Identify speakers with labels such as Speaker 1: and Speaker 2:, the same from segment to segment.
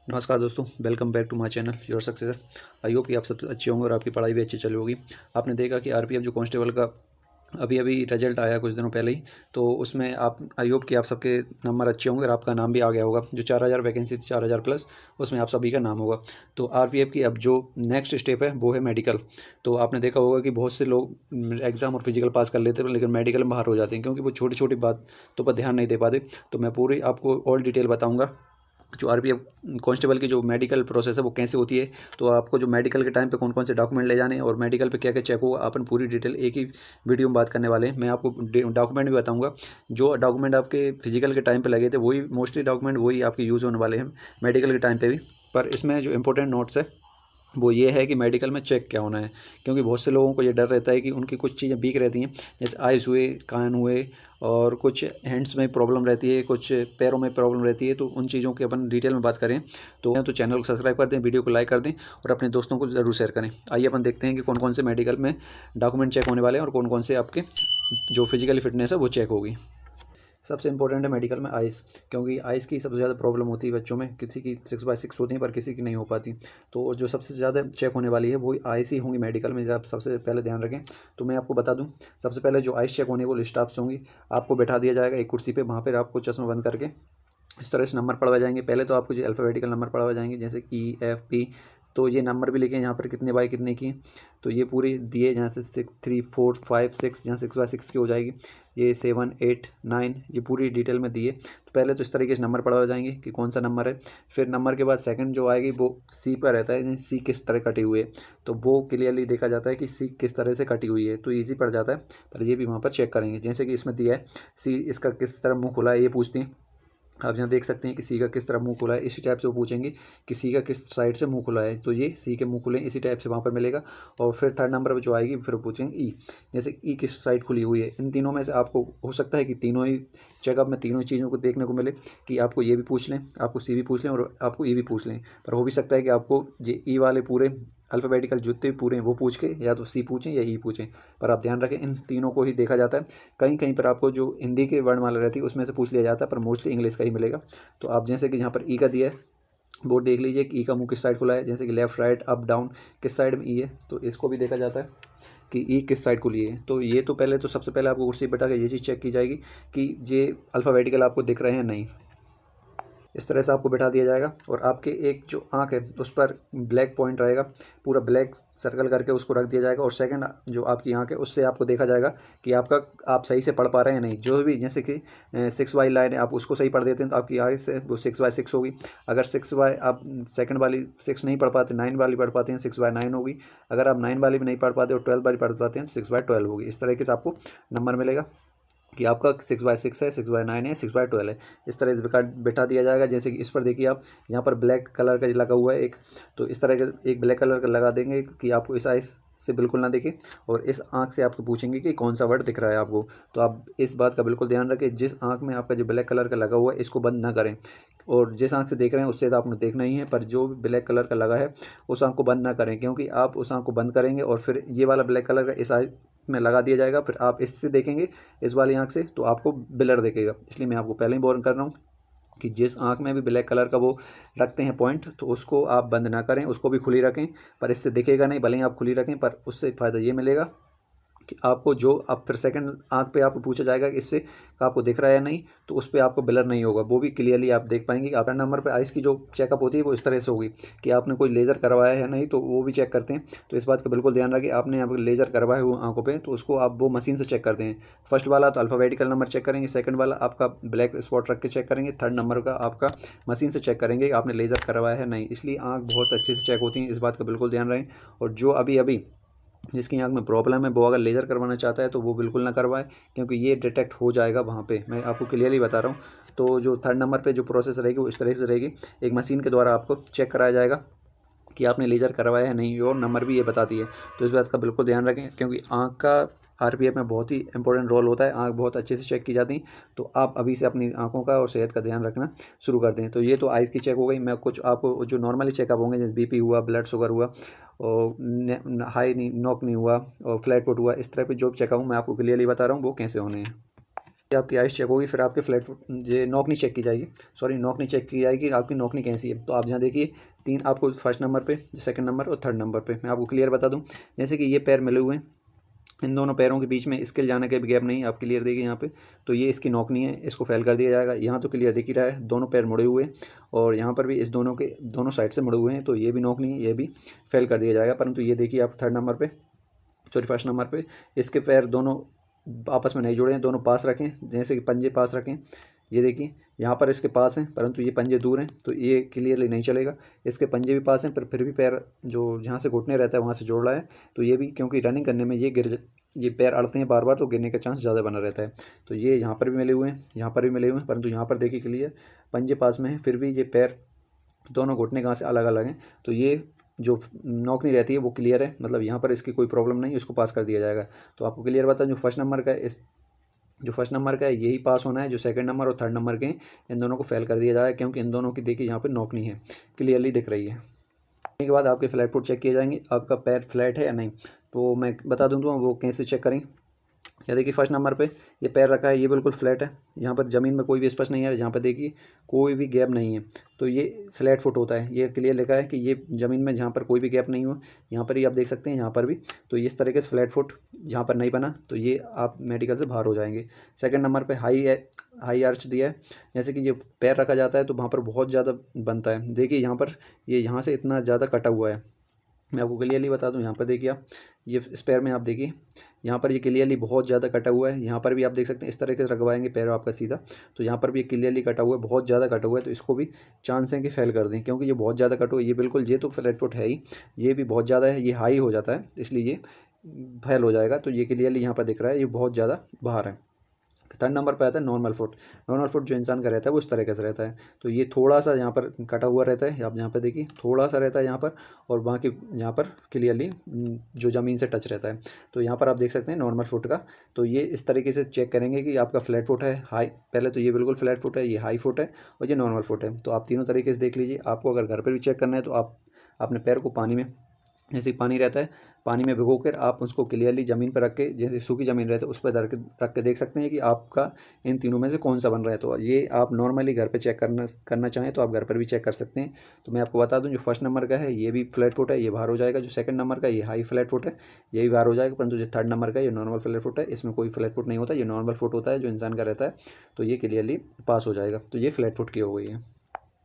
Speaker 1: नमस्कार दोस्तों, welcome back to my channel your successor. I hope कि आप सब अच्छे होंगे और आपकी पढ़ाई भी अच्छी चल रही होगी। आपने देखा कि आरपीएफ जो कांस्टेबल का अभी अभी रिजल्ट आया कुछ दिनों पहले ही, तो उसमें आप आई होप कि आप सबके नंबर अच्छे होंगे और आपका नाम भी आ गया होगा। जो 4000 वैकेंसी थी, 4000 प्लस, उसमें आप सभी का नाम होगा। तो आरपीएफ की अब जो नेक्स्ट स्टेप है वो है मेडिकल। तो आपने देखा होगा कि बहुत से लोग एग्ज़ाम और फिजिकल पास कर लेते हैं, लेकिन मेडिकल में बाहर हो जाते हैं क्योंकि वो छोटी छोटी बातों पर ध्यान नहीं दे पाते। तो मैं पूरी आपको ऑल डिटेल बताऊँगा जो आरपीएफ कांस्टेबल की जो मेडिकल प्रोसेस है वो कैसे होती है। तो आपको जो मेडिकल के टाइम पे कौन कौन से डॉक्यूमेंट ले जाने हैं और मेडिकल पे क्या क्या चेक होगा, अपन पूरी डिटेल एक ही वीडियो में बात करने वाले हैं। मैं आपको डॉक्यूमेंट भी बताऊंगा। जो डॉक्यूमेंट आपके फिजिकल के टाइम पे लगे थे वही मोस्टली डॉक्यूमेंट वही आपके यूज़ होने वाले हैं मेडिकल के टाइम पे भी। पर इसमें जो इंपॉर्टेंट नोट्स है वो ये है कि मेडिकल में चेक क्या होना है, क्योंकि बहुत से लोगों को ये डर रहता है कि उनकी कुछ चीज़ें वीक रहती हैं, जैसे आइज़ हुए, कान हुए, और कुछ हैंड्स में प्रॉब्लम रहती है, कुछ पैरों में प्रॉब्लम रहती है। तो उन चीज़ों की अपन डिटेल में बात करें तो चैनल को सब्सक्राइब कर दें, वीडियो को लाइक कर दें और अपने दोस्तों को ज़रूर शेयर करें। आइए अपन देखते हैं कि कौन कौन से मेडिकल में डॉक्यूमेंट चेक होने वाले हैं और कौन कौन से आपके जो फिजिकली फिटनेस है वो चेक होगी। सबसे इंपॉर्टेंट है मेडिकल में आइस, क्योंकि आइस की सबसे ज़्यादा प्रॉब्लम होती है बच्चों में। किसी की 6/6 होती है पर किसी की नहीं हो पाती। तो जो सबसे ज़्यादा चेक होने वाली है वो आइस ही होंगी मेडिकल में, आप सबसे पहले ध्यान रखें। तो मैं आपको बता दूं, सबसे पहले जो आइस चेक होने वो स्टाफ्स होंगी। आपको बैठा दिया जाएगा एक कुर्सी पे, वहाँ पर आपको चश्मा बंद करके इस तरह से नंबर पढ़वाए जाएंगे। पहले तो आपको जो अल्फ़ाबेटिकल नंबर पढ़वाए जाएंगे, जैसे E, F, P। तो ये नंबर भी लिखे यहाँ पर कितने बाई कितने की, तो ये पूरी दिए, जहाँ से 6, 3, 4, 5, 6, जहाँ 6/6 की हो जाएगी। ये 7, 8, 9, ये पूरी डिटेल में दिए। तो पहले तो इस तरीके से नंबर पढ़वाए जाएंगे कि कौन सा नंबर है। फिर नंबर के बाद सेकंड जो आएगी वो सी पर रहता है, सी किस तरह कटी हुई है। तो वो क्लियरली देखा जाता है कि सी किस तरह से कटी हुई है, तो ईजी पड़ जाता है। पर ये भी वहाँ पर चेक करेंगे, जैसे कि इसमें दिया है सी, इसका किस तरह मुँह खुला है, ये पूछते हैं। आप यहाँ देख सकते हैं कि सी का किस तरह मुंह खुला है, इसी टाइप से वो पूछेंगे कि सी का किस साइड से मुंह खुला है। तो ये सी के मुंह खुले इसी टाइप से वहाँ पर मिलेगा। और फिर थर्ड नंबर पर जो आएगी फिर पूछेंगे ई, जैसे ई किस साइड खुली हुई है। इन तीनों में से आपको हो सकता है कि तीनों ही चेकअप में तीनों ही चीज़ों को देखने को मिले, कि आपको ये भी पूछ लें, आपको सी भी पूछ लें और आपको ई भी पूछ लें। पर हो भी सकता है कि आपको ये ई वाले पूरे अल्फ़ाबेटिकल जितने पूरे हैं वो पूछ के या तो सी पूछें या ई पूछें। पर आप ध्यान रखें, इन तीनों को ही देखा जाता है। कहीं कहीं पर आपको जो हिंदी के वर्णमाला रहती है उसमें से पूछ लिया जाता है, पर मोस्टली इंग्लिश का ही मिलेगा। तो आप जैसे कि यहाँ पर ई का दिया है, बोर्ड देख लीजिए कि ई का मुंह किस साइड खुला है, जैसे कि लेफ्ट, राइट, अप, डाउन, किस साइड में ई है। तो इसको भी देखा जाता है कि ई किस साइड खुली है। तो ये तो पहले तो सबसे पहले आपको कुर्सी बैठा के ये चीज़ चेक की जाएगी कि ये अल्फ़ाबेटिकल आपको दिख रहे हैं नहीं। इस तरह से आपको बैठा दिया जाएगा और आपके एक जो आँख है उस पर ब्लैक पॉइंट रहेगा, पूरा ब्लैक सर्कल करके उसको रख दिया जाएगा। और सेकंड जो आपकी आँख है उससे आपको देखा जाएगा कि आप सही से पढ़ पा रहे हैं नहीं। जो भी जैसे कि 6 वाली लाइन है, आप उसको सही पढ़ देते हैं तो आपकी आँख से वो 6/6 होगी। अगर 6 बाय आप सेकंड वाली 6 नहीं पढ़ पाते, 9 वाली पढ़ पाते हैं, 6/9 होगी। अगर आप 9 वाली भी नहीं पढ़ पाते और 12 वाली पढ़ पाते हैं तो 6/12 होगी। इस तरीके से आपको नंबर मिलेगा कि आपका 6/6 है, 6/9 है, 6/12 है। इस तरह से बैठा दिया जाएगा। जैसे कि इस पर देखिए आप, यहाँ पर ब्लैक कलर का लगा हुआ है एक, तो इस तरह का एक ब्लैक कलर का लगा देंगे कि आपको इस आइस से बिल्कुल ना दिखे। और इस आँख से आपको पूछेंगे कि कौन सा वर्ड दिख रहा है आपको। तो आप इस बात का बिल्कुल ध्यान रखें, जिस आँख में आपका जो ब्लैक कलर का लगा हुआ है इसको बंद ना करें। और जिस आँख से देख रहे हैं उससे तो आपने देखना ही है, पर जो ब्लैक कलर का लगा है उस आँख को बंद ना करें, क्योंकि आप उस आँख को बंद करेंगे और फिर ये वाला ब्लैक कलर का इस आँख में लगा दिया जाएगा। फिर आप इससे देखेंगे, इस वाली आँख से, तो आपको ब्लर दिखेगा। इसलिए मैं आपको पहले ही वार्न कर रहा हूँ कि जिस आँख में भी ब्लैक कलर का वो रखते हैं पॉइंट, तो उसको आप बंद ना करें, उसको भी खुली रखें। पर इससे दिखेगा नहीं, भले ही आप खुली रखें, पर उससे फ़ायदा ये मिलेगा कि आपको जो अब फिर सेकंड आँख पे आपको पूछा जाएगा कि इससे आपको दिख रहा है या नहीं, तो उस पे आपको ब्लर नहीं होगा, वो भी क्लियरली आप देख पाएंगे। कि आपका नंबर पे आइस की जो चेकअप होती है वो इस तरह से होगी कि आपने कोई लेज़र करवाया है नहीं, तो वो भी चेक करते हैं। तो इस बात का बिल्कुल ध्यान रखें, आपने यहाँ पर लेज़र करवाया हुआ आँखों पर तो उसको आप वो मशीन से चेक करते हैं। फर्स्ट वाला तो अल्फ़ाबेटिकल नंबर चेक करेंगे, सेकंड वाला आपका ब्लैक स्पॉट रख के चेक करेंगे, थर्ड नंबर का आपका मशीन से चेक करेंगे कि आपने लेज़र करवाया है नहीं। इसलिए आँख बहुत अच्छे से चेक होती हैं, इस बात का बिल्कुल ध्यान रहें। और जो अभी अभी जिसकी आँख में प्रॉब्लम है वो अगर लेज़र करवाना चाहता है तो वो बिल्कुल ना करवाए, क्योंकि ये डिटेक्ट हो जाएगा वहाँ पे। मैं आपको क्लियरली बता रहा हूँ। तो जो थर्ड नंबर पे जो प्रोसेस रहेगी वो इस तरह से रहेगी, एक मशीन के द्वारा आपको चेक कराया जाएगा कि आपने लेज़र करवाया है नहीं, और नंबर भी ये बताती है। तो इस बात का बिल्कुल ध्यान रखें, क्योंकि आँख का आरपीएफ में बहुत ही इंपॉर्टेंट रोल होता है। आँख बहुत अच्छे से चेक की जाती है। तो आप अभी से अपनी आँखों का और सेहत का ध्यान रखना शुरू कर दें। तो ये तो आइज़ की चेक हो गई। मैं कुछ आपको जो नॉर्मली चेकअप होंगे, जैसे बीपी हुआ, ब्लड शुगर हुआ, और हाई नहीं, नॉक नहीं हुआ, और फ्लैट फुट हुआ, इस तरह पे जो चेकअप मैं आपको क्लियरली बता रहा हूँ वो कैसे होने हैं। आपकी आइस चेक होगी, फिर आपके फ्लैट ये नॉकनी चेक की जाएगी, सॉरी नॉकनी चेक की जाएगी, आपकी नॉकनी कैसी है। तो आप यहाँ देखिए 3 आपको फर्स्ट नंबर पे, सेकंड नंबर और थर्ड नंबर पे मैं आपको क्लियर बता दूं। जैसे कि ये पैर मिले हुए हैं, इन दोनों पैरों के बीच में स्किल जाने का भी गैप नहीं, आप क्लियर देखिए यहाँ पे। तो ये इसकी नॉकनी है, इसको फेल कर दिया जाएगा। यहाँ तो क्लियर दिख ही रहा है, दोनों पैर मुड़े हुए हैं और यहाँ पर भी इस दोनों के दोनों साइड से मुड़े हुए हैं, तो ये भी नॉकनी है, ये भी फेल कर दिया जाएगा। परंतु ये देखिए आप थर्ड नंबर पे, सॉरी फर्स्ट नंबर पे, इसके पैर दोनों आपस में नहीं जुड़े हैं, दोनों पास रखें, जैसे कि पंजे पास रखें। ये देखिए यहाँ पर इसके पास हैं, परंतु ये पंजे दूर हैं, तो ये क्लियरली नहीं चलेगा। इसके पंजे भी पास हैं, पर फिर भी पैर जो जहाँ से घुटने रहता है वहाँ से जोड़ रहा है, तो ये भी क्योंकि रनिंग करने में ये पैर अड़ते हैं बार बार, तो गिरने का चांस ज़्यादा बना रहता है। तो ये यहाँ पर भी मिले हुए हैं, यहाँ पर भी मिले हुए हैं, परंतु यहाँ पर देखिए क्लियर पंजे पास में है, फिर भी ये पैर दोनों घुटने कहाँ से अलग अलग हैं। तो ये जो नॉक नहीं रहती है वो क्लियर है, मतलब यहाँ पर इसकी कोई प्रॉब्लम नहीं, इसको पास कर दिया जाएगा। तो आपको क्लियर बता, जो फर्स्ट नंबर का है जो फर्स्ट नंबर का है यही पास होना है, जो सेकंड नंबर और थर्ड नंबर के हैं इन दोनों को फेल कर दिया जाएगा, क्योंकि इन दोनों की देखिए यहाँ पर नॉक नहीं है, क्लियरली दिख रही है। के बाद आपके फ्लैट फुट चेक किए जाएंगे, आपका पैर फ्लैट है या नहीं। तो मैं बता दूँ तो वो कैसे चेक करें। या देखिए फर्स्ट नंबर पे ये पैर रखा है, ये बिल्कुल फ्लैट है, यहाँ पर ज़मीन में कोई भी स्पर्श नहीं है, जहाँ पर देखिए कोई भी गैप नहीं है, तो ये फ्लैट फुट होता है। ये क्लियर लिखा है कि ये ज़मीन में जहाँ पर कोई भी गैप नहीं हो, यहाँ पर ही आप देख सकते हैं, यहाँ पर भी। तो इस तरीके से फ्लैट फुट जहाँ पर नहीं बना, तो ये आप मेडिकल से बाहर हो जाएंगे। सेकंड नंबर पे हाई आर्च दिया है, जैसे कि ये पैर रखा जाता है तो वहाँ पर बहुत ज़्यादा बनता है। देखिए यहाँ पर ये यहाँ से इतना ज़्यादा कटा हुआ है, मैं आपको क्लियरली बता दूं। यहाँ पर देखिए आप, ये इस पैर में आप देखिए यहाँ पर ये क्लियरली बहुत ज़्यादा कटा हुआ है। यहाँ पर भी आप देख सकते हैं, इस तरीके से रखवाएंगे पैर आपका सीधा, तो यहाँ पर भी क्लियरली कटा हुआ है, बहुत ज़्यादा कटा हुआ है। तो इसको भी चांस है कि फेल कर दें, क्योंकि ये बहुत ज़्यादा कटा हुआ है। ये बिल्कुल, ये तो फ्लैट फुट है ही, ये भी बहुत ज़्यादा है, ये हाई हो जाता है, इसलिए ये फेल हो जाएगा। तो ये क्लियरली यहाँ पर दिख रहा है, ये बहुत ज़्यादा बाहर है। थर्ड नंबर पे आता है नॉर्मल फुट। नॉर्मल फुट जो इंसान का रहता है वो इस तरीके से रहता है, तो ये थोड़ा सा यहाँ पर कटा हुआ रहता है, आप यहाँ पे देखिए थोड़ा सा रहता है यहाँ पर, और बाकी यहाँ पर क्लियरली जो ज़मीन से टच रहता है। तो यहाँ पर आप देख सकते हैं नॉर्मल फुट का। तो ये इस तरीके से चेक करेंगे कि आपका फ्लैट फुट है, हाई, पहले तो ये बिल्कुल फ्लैट फुट है, ये हाई फुट है और ये नॉर्मल फुट है। तो आप तीनों तरीके से देख लीजिए। आपको अगर घर पर भी चेक करना है तो आप अपने पैर को पानी में, जैसे पानी रहता है, पानी में भिगोकर आप उसको क्लियरली ज़मीन पर रख के, जैसे सूखी ज़मीन रहती है उस पर रख के देख सकते हैं कि आपका इन तीनों में से कौन सा बन रहा है। तो ये आप नॉर्मली घर पे चेक करना चाहें तो आप घर पर भी चेक कर सकते हैं। तो मैं आपको बता दूं, जो फर्स्ट नंबर का है ये भी फ्लैट फुट है, ये बाहर हो जाएगा। जो सेकंड नंबर का ये हाई फ्लैट फुट है, ये भी बाहर हो जाएगा। परंतु जो थर्ड नंबर का ये नॉर्मल फ्लैट फुट है, इसमें कोई फ्लैट फुट नहीं होता, ये नॉर्मल फुट होता है जो इंसान का रहता है, तो ये क्लियरली पास हो जाएगा। तो ये फ्लैट फुट की हो गई है।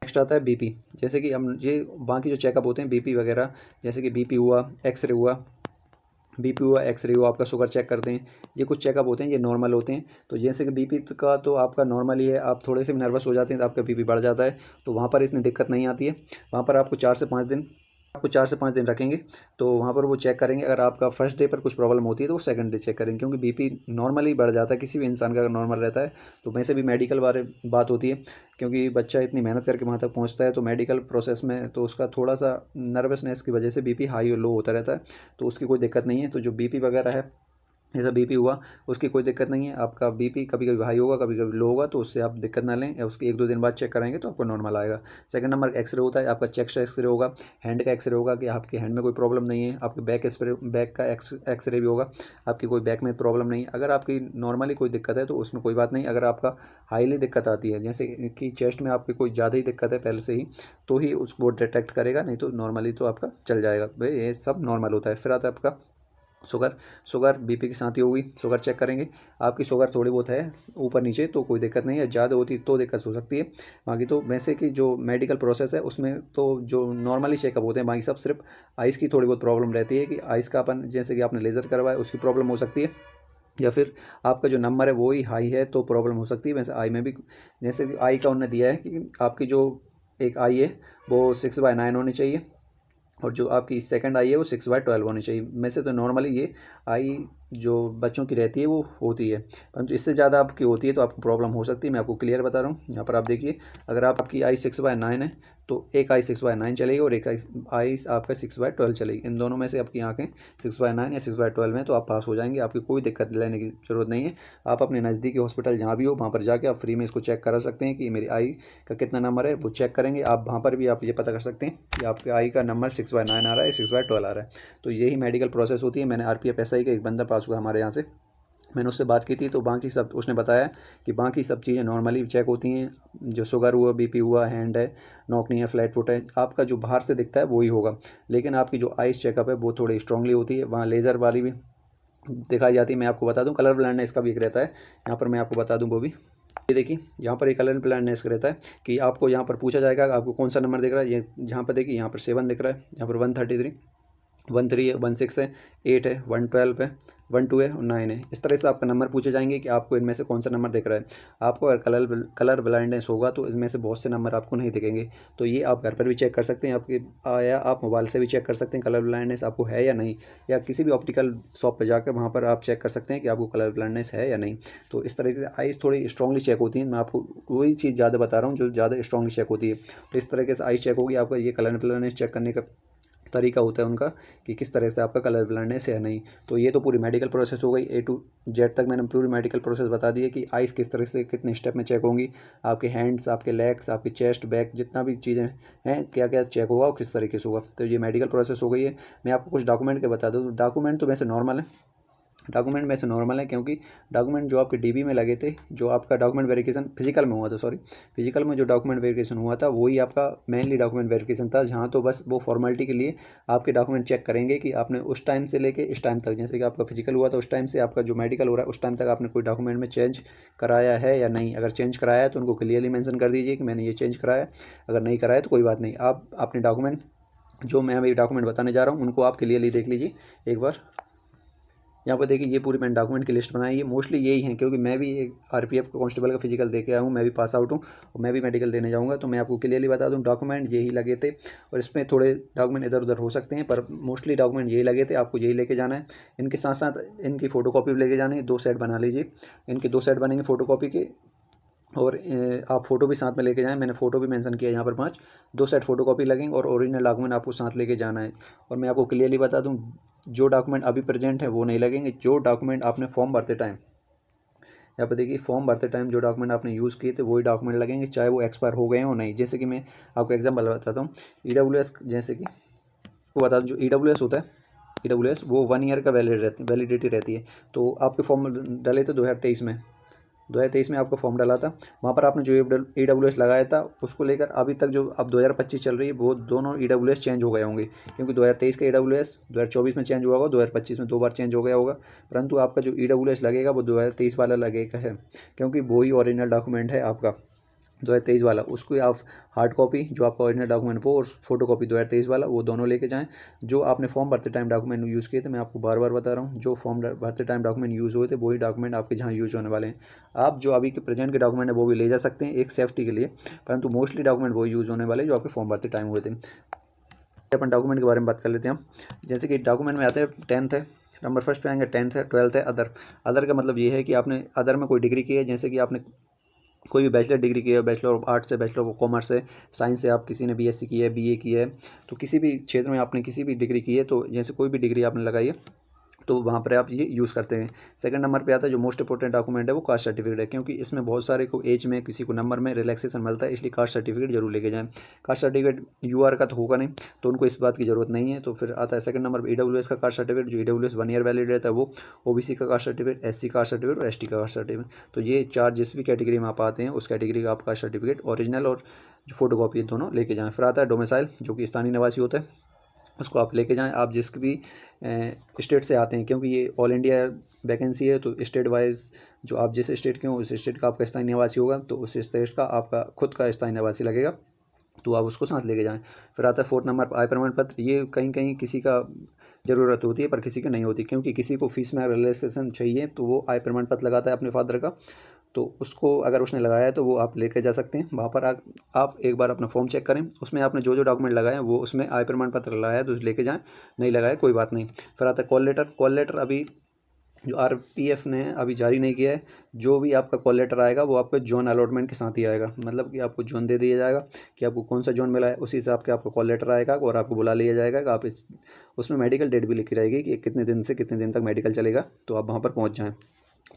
Speaker 1: नेक्स्ट आता है बीपी। जैसे कि हम ये बाकी जो चेकअप होते हैं बीपी वगैरह, जैसे कि बीपी हुआ, एक्सरे हुआ, बीपी हुआ, एक्सरे हुआ, आपका शुगर चेक करते हैं, ये कुछ चेकअप होते हैं, ये नॉर्मल होते हैं। तो जैसे कि बीपी का तो आपका नॉर्मल ही है, आप थोड़े से भी नर्वस हो जाते हैं तो आपका बीपी बढ़ जाता है, तो वहाँ पर इतनी दिक्कत नहीं आती है। वहाँ पर आपको 4 से 5 दिन रखेंगे, तो वहाँ पर वो चेक करेंगे। अगर आपका फर्स्ट डे पर कुछ प्रॉब्लम होती है तो वो सेकंड डे चेक करेंगे, क्योंकि बीपी नॉर्मली बढ़ जाता है किसी भी इंसान का अगर नॉर्मल रहता है। तो वैसे भी मेडिकल बारे बात होती है, क्योंकि बच्चा इतनी मेहनत करके वहाँ तक पहुँचता है, तो मेडिकल प्रोसेस में तो उसका थोड़ा सा नर्वसनेस की वजह से बीपी हाई और लो होता रहता है, तो उसकी कोई दिक्कत नहीं है। तो जो बीपी वगैरह है, जैसा बीपी हुआ, उसकी कोई दिक्कत नहीं है। आपका बीपी कभी कभी हाई होगा, कभी कभी लो होगा, तो उससे आप दिक्कत ना लें, या उसके 1-2 दिन बाद चेक कराएंगे तो आपको नॉर्मल आएगा। सेकंड नंबर एक्सरे होता है, आपका चेस्ट एक्सरे होगा, हैंड का एक्सरे होगा कि आपके हैंड में कोई प्रॉब्लम नहीं है, आपके बैक का एक्सरे भी होगा, आपकी कोई बैक में प्रॉब्लम नहीं है। अगर आपकी नॉर्मली कोई दिक्कत है तो उसमें कोई बात नहीं। अगर आपका हाईली दिक्कत आती है, जैसे कि चेस्ट में आपकी कोई ज़्यादा ही दिक्कत है पहले से ही, तो ही उसको डिटेक्ट करेगा, नहीं तो नॉर्मली तो आपका चल जाएगा भाई, ये सब नॉर्मल होता है। फिर आता है आपका शुगर बीपी के साथ ही होगी, शुगर चेक करेंगे। आपकी शुगर थोड़ी बहुत है ऊपर नीचे तो कोई दिक्कत नहीं है, ज़्यादा होती तो दिक्कत हो सकती है। बाकी तो वैसे कि जो मेडिकल प्रोसेस है उसमें तो जो नॉर्मली चेकअप होते हैं, बाकी सब सिर्फ आइस की थोड़ी बहुत प्रॉब्लम रहती है कि आइस का अपन, जैसे कि आपने लेज़र करवाया उसकी प्रॉब्लम हो सकती है, या फिर आपका जो नंबर है वो ही हाई है तो प्रॉब्लम हो सकती है। वैसे आई में भी, जैसे कि आई का उन्होंने दिया है कि आपकी जो एक आई है वो 6/9 होनी चाहिए, और जो आपकी सेकंड आई है वो 6/12 होनी चाहिए। में से तो नॉर्मली ये आई जो बच्चों की रहती है वो होती है, परंतु इससे ज़्यादा आपकी होती है तो आपको प्रॉब्लम हो सकती है। मैं आपको क्लियर बता रहा हूँ, यहाँ पर आप देखिए, अगर आपकी आई 6/9 है तो एक आई 6/9 चलेगी और एक आई आपका 6/12 चलेगी। इन दोनों में से आपकी आँखें 6/9 या 6/12 में, तो आप पास हो जाएंगे, आपकी कोई दिक्कत लेने की ज़रूरत नहीं है। आप अपने नज़दीकी हॉस्पिटल जहाँ भी हो वहाँ पर जाके आप फ्री में इसको चेक करा सकते हैं कि मेरी आई का कितना नंबर है, वो चेक करेंगे आप। वहाँ पर भी आप ये पता कर सकते हैं कि आपके आई का नंबर 6/9 आ रहा है, 6/12 आ रहा है। तो यही मेडिकल प्रोसेस होती है। मैंने RPF SI का एक बंदा पास हुआ हमारे यहाँ से, मैंने उससे बात की थी, तो बाकी सब उसने बताया कि बाकी सब चीज़ें नॉर्मली चेक होती हैं, जो शुगर हुआ, बीपी हुआ, हैंड है, नॉक नहीं है, फ्लैट फुट है, आपका जो बाहर से दिखता है वही होगा। लेकिन आपकी जो आइज़ चेकअप है वो थोड़ी स्ट्रांगली होती है, वहाँ लेज़र वाली भी दिखाई जाती है। मैं आपको बता दूं, कलर ब्लाइंडनेस का भी एक रहता है, यहाँ पर मैं आपको बता दूं वो भी। ये देखिए यहाँ पर एक कलर ब्लाइंडनेस का रहता है कि आपको यहाँ पर पूछा जाएगा आपको कौन सा नंबर दिख रहा है। ये यहाँ पर देखिए, यहाँ पर 7 दिख रहा है, यहाँ पर 133, 13 है, 16 है, 8 है, 112 है, 12 है और 9 है। इस तरह से आपका नंबर पूछे जाएंगे कि आपको इनमें से कौन सा नंबर दिख रहा है। आपको अगर कलर ब्लाइंडनेस होगा तो इनमें से बहुत से नंबर आपको नहीं दिखेंगे। तो ये आप घर पर भी चेक कर सकते हैं, आपके या आप मोबाइल से भी चेक कर सकते हैं कलर ब्लाइंडनेस आपको है या नहीं, या किसी भी ऑप्टिकल शॉप पर जाकर वहाँ पर आप चेक कर सकते हैं कि आपको कलर ब्लाइंडनेस है या नहीं। तो इस तरीके से आइज़ थोड़ी स्ट्रांगली चेक होती है। मैं आपको वही चीज़ ज़्यादा बता रहा हूँ जो ज़्यादा स्ट्रांगली चेक होती है। तो इस तरीके से आइज़ चेक होगी आपका। ये कलर ब्लाइंडनेस चेक करने का तरीका होता है उनका कि किस तरह से आपका कलर ब्लाइंडनेस है या नहीं। तो ये तो पूरी मेडिकल प्रोसेस हो गई, ए टू जेड तक मैंने पूरी मेडिकल प्रोसेस बता दी है कि आइज़ किस तरह से कितने स्टेप में चेक होंगी, आपके हैंड्स, आपके लेग्स, आपकी चेस्ट, बैक, जितना भी चीज़ें हैं क्या क्या चेक होगा और किस तरीके से होगा। तो ये मेडिकल प्रोसेस हो गई है। मैं आपको कुछ डॉक्यूमेंट के बता दूँ। डॉक्यूमेंट तो वैसे नॉर्मल है, डॉक्यूमेंट में से नॉर्मल है, क्योंकि डॉक्यूमेंट जो आपके डीबी में लगे थे, जो आपका डॉक्यूमेंट वेरिफिकेशन फिजिकल में हुआ था, सॉरी फिजिकल में जो डॉक्यूमेंट वेरिफिकेशन हुआ था वही आपका मेनली डॉक्यूमेंट वेरिफिकेशन था, जहाँ तो बस वो फॉर्मेलिटी के लिए आपके डॉक्यूमेंट चेक करेंगे कि आपने उस टाइम से लेके इस टाइम तक, जैसे कि आपका फिजिकल हुआ था उस टाइम से आपका जो मेडिकल हो रहा है उस टाइम तक आपने कोई डॉक्यूमेंट में चेंज कराया है या नहीं। अगर चेंज कराया है तो उनको क्लियरली मेंशन कर दीजिए कि मैंने ये चेंज कराया है। अगर नहीं कराया तो कोई बात नहीं, आप अपने डॉक्यूमेंट जो मैं अभी डॉक्यूमेंट बताने जा रहा हूँ उनको आप क्लियरली देख लीजिए एक बार। यहाँ पर देखिए ये पूरी मैंने डॉक्यूमेंट की लिस्ट बनाई है, मोस्टली यही है, क्योंकि मैं भी एक आरपीएफ का कांस्टेबल का फिजिकल दे के आया हूँ, मैं भी पास आउट हूँ और मैं भी मेडिकल देने जाऊँगा। तो मैं आपको क्लियरली बता दूँ डॉक्यूमेंट यही लगे थे, और इसमें थोड़े डॉक्यूमेंट इधर उधर हो सकते हैं पर मोस्टली डॉक्यूमेंट यही लगे थे, आपको यही लेके जाना है। इनके साथ साथ इनकी फ़ोटोकॉपी भी लेके जानी है, 2 सेट बना लीजिए, इनके 2 सेट बनेंगे फ़ोटोकॉपी के। और आप फ़ोटो भी साथ में लेके जाएँ, मैंने फ़ोटो भी मेंशन किया है यहाँ पर 5, 2 सेट फ़ोटोकॉपी लगेंगे और ओरिजिनल डॉक्यूमेंट आपको साथ लेके जाना है। और मैं आपको क्लियरली बता दूँ, जो डॉक्यूमेंट अभी प्रेजेंट है वो नहीं लगेंगे। जो डॉक्यूमेंट आपने फॉर्म भरते टाइम, यहाँ पर देखिए फॉर्म भरते टाइम जो डॉक्यूमेंट आपने यूज़ किए थे वही डॉक्यूमेंट लगेंगे, चाहे वो एक्सपायर हो गए हो नहीं। जैसे कि मैं आपको एग्जाम्पल बताता हूँ, ईडब्ल्यूएस, जैसे कि आपको बता दूँ जो ईडब्ल्यूएस होता है, ईडब्ल्यूएस वो 1 ईयर का वैलिडिटी रहती है। तो आपके फॉर्म डले थे 2023 में, 2023 में आपका फॉर्म डाला था, वहाँ पर आपने जो EWS लगाया था उसको लेकर अभी तक जो अब 2025 चल रही है वो दोनों EWS चेंज हो गए होंगे, क्योंकि 2023 का EWS 2024 में चेंज हुआ होगा, 2025 में 2 बार चेंज हो गया होगा। परंतु आपका जो EWS लगेगा वो 2023 वाला लगेगा है, क्योंकि वही ओरिजिनल डॉक्यूमेंट है आपका 2023 वाला। उसको आप हार्ड कॉपी जो आपका ओरिजिनल डॉक्यूमेंट वो, और फोटो कॉपी 2023 वाला, वो दोनों लेके जाएं। जो आपने फॉर्म भरते टाइम डॉक्यूमेंट यूज़ किए थे, मैं आपको बार बार बता रहा हूँ, जो फॉर्म भरते टाइम डॉक्यूमेंट यूज़ हुए थे वही डॉक्यूमेंट आपके जहाँ यूज़ होने वाले हैं। आप जो अभी के प्रेजेंट के डॉक्यूमेंट है वो भी ले जा सकते हैं एक सेफ्टी के लिए, परंतु मोस्टली डॉक्यूमेंट वो यूज़ होने वाले जो आपके फॉर्म भरते टाइम हुए थे। अपन डॉक्यूमेंट के बारे में बात कर लेते हैं हम। जैसे कि डॉक्यूमेंट में आते हैं 10th है, नंबर फर्स्ट पे आएंगे 10th है, 12th है, अदर। अदर का मतलब ये है कि आपने अदर में कोई डिग्री की है, जैसे कि आपने कोई भी बैचलर डिग्री की है, बैचलर ऑफ आर्ट्स है, बैचलर ऑफ कॉमर्स है, साइंस से आप किसी ने बीएससी की है, बीए की है, तो किसी भी क्षेत्र में आपने किसी भी डिग्री की है, तो जैसे कोई भी डिग्री आपने लगाई है तो वहाँ पर आप ये यूज़ करते हैं। सेकंड नंबर पे आता है जो मोस्ट इंपॉर्टेंट डॉक्यूमेंट है वो कास्ट सर्टिफिकेट है, क्योंकि इसमें बहुत सारे को एज में किसी को नंबर में रिलैक्सेशन मिलता है, इसलिए कास्ट सर्टिफिकेट जरूर लेके जाएं। कास्ट सर्टिफिकेट यूआर का तो होगा नहीं, तो उनको इस बात की ज़रूरत नहीं है। तो फिर आता है सेकंड नंबर पर ईडब्ल्यूएस का कास्ट सर्टिफिकेट, जो ईडब्ल्यूएस 1 ईयर वैलिड रहता है वो, ओबीसी का caste certificate, SC caste certificate और एसटी का कास्ट सर्टिफिकेट। तो ये 4 जिस भी कैटेगरी में आप आते हैं उस कैटेगरी का आप कास्ट सर्टिफिकेट ओरिजिनल और जो फोटो कॉपी दोनों लेके जाएँ। फिर आता है डोमिसाइल, जो कि स्थानीय निवासी होता है, उसको आप लेके जाएं। आप जिस भी स्टेट से आते हैं, क्योंकि ये ऑल इंडिया वैकेंसी है, तो स्टेट वाइज जो आप जिस स्टेट के हो उस स्टेट का आपका स्थानीय निवासी होगा, तो उस स्टेट का आपका खुद का स्थानीय निवासी लगेगा, तो आप उसको साथ लेके जाएं। फिर आता है 4th नंबर आय प्रमाण पत्र। ये कहीं कहीं किसी का ज़रूरत होती है पर किसी की नहीं होती, क्योंकि किसी को फीस में रिलैक्सेशन चाहिए तो वो आय प्रमाण पत्र लगाता है अपने फादर का, तो उसको अगर उसने लगाया है तो वो आप लेके जा सकते हैं। वहाँ पर आप एक बार अपना फॉर्म चेक करें, उसमें आपने जो जो डॉक्यूमेंट लगाए हैं वो उसमें आय प्रमाण पत्र लगाया है तो लेके जाएं, नहीं लगाया कोई बात नहीं। फिर आता है कॉल लेटर। कॉल लेटर अभी जो आरपीएफ ने अभी जारी नहीं किया है। जो भी आपका कॉल लेटर आएगा वो आपको जोन अलॉटमेंट के साथ ही आएगा, मतलब कि आपको जोन दे दिया जाएगा कि आपको कौन सा जोन मिला है, उसी हिसाब के आपको कॉल लेटर आएगा और आपको बुला लिया जाएगा कि आप उसमें मेडिकल डेट भी लिखी रहेगी कि कितने दिन से कितने दिन तक मेडिकल चलेगा, तो आप वहाँ पर पहुँच जाएँ।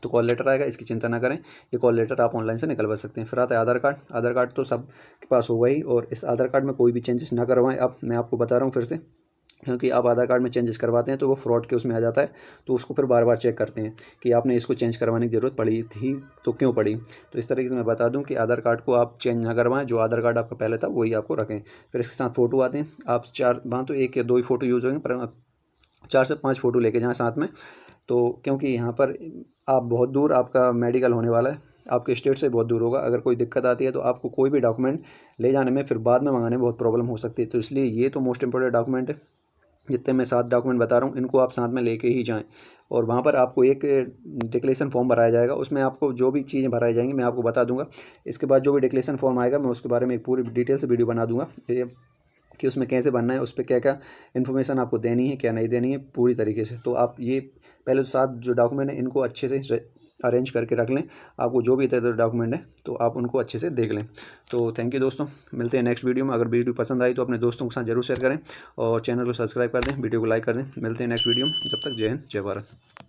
Speaker 1: तो कॉल लेटर आएगा, इसकी चिंता ना करें, ये कॉल लेटर आप ऑनलाइन से निकलवा सकते हैं। फिर आता है आधार कार्ड। आधार कार्ड तो सब के पास होगा ही, और इस आधार कार्ड में कोई भी चेंजेस ना करवाएं। अब मैं आपको बता रहा हूँ फिर से, क्योंकि आप आधार कार्ड में चेंजेस करवाते हैं तो वो फ्रॉड के उसमें आ जाता है, तो उसको फिर बार बार चेक करते हैं कि आपने इसको चेंज करवाने की ज़रूरत पड़ी थी तो क्यों पड़ी। तो इस तरीके से मैं बता दूं कि आधार कार्ड को आप चेंज ना करवाएं, जो आधार कार्ड आपका पहले था वही आपको रखें। फिर इसके साथ फ़ोटो आते हैं, आप 4 वहाँ तो 1 या 2 ही फ़ोटो यूज़ होंगे, पर 4 से 5 फ़ोटो लेके जाएँ साथ में। तो क्योंकि यहाँ पर आप बहुत दूर आपका मेडिकल होने वाला है, आपके स्टेट से बहुत दूर होगा, अगर कोई दिक्कत आती है तो आपको कोई भी डॉक्यूमेंट ले जाने में फिर बाद में मंगाने में बहुत प्रॉब्लम हो सकती है। तो इसलिए ये तो मोस्ट इंपॉर्टेंट डॉक्यूमेंट है, जितने मैं 7 डॉक्यूमेंट बता रहा हूँ इनको आप साथ में लेके ही जाएँ। और वहाँ पर आपको एक डिक्लेरेशन फॉर्म भराया जाएगा, उसमें आपको जो भी चीज़ें भराई जाएंगी मैं आपको बता दूंगा। इसके बाद जो भी डिक्लेरेशन फॉर्म आएगा मैं उसके बारे में एक पूरी डिटेल से वीडियो बना दूंगा कि उसमें कैसे बनना है, उस पर क्या क्या इन्फॉर्मेशन आपको देनी है, क्या नहीं देनी है पूरी तरीके से। तो आप ये पहले 7 जो डॉक्यूमेंट हैं इनको अच्छे से अरेंज करके रख लें, आपको जो भी इधर डॉक्यूमेंट है तो आप उनको अच्छे से देख लें। तो थैंक यू दोस्तों, मिलते हैं नेक्स्ट वीडियो में। अगर वीडियो पसंद आई तो अपने दोस्तों के साथ जरूर शेयर करें और चैनल को सब्सक्राइब कर दें, वीडियो को लाइक कर दें। मिलते हैं नेक्स्ट वीडियो में, जब तक जय हिंद जय भारत।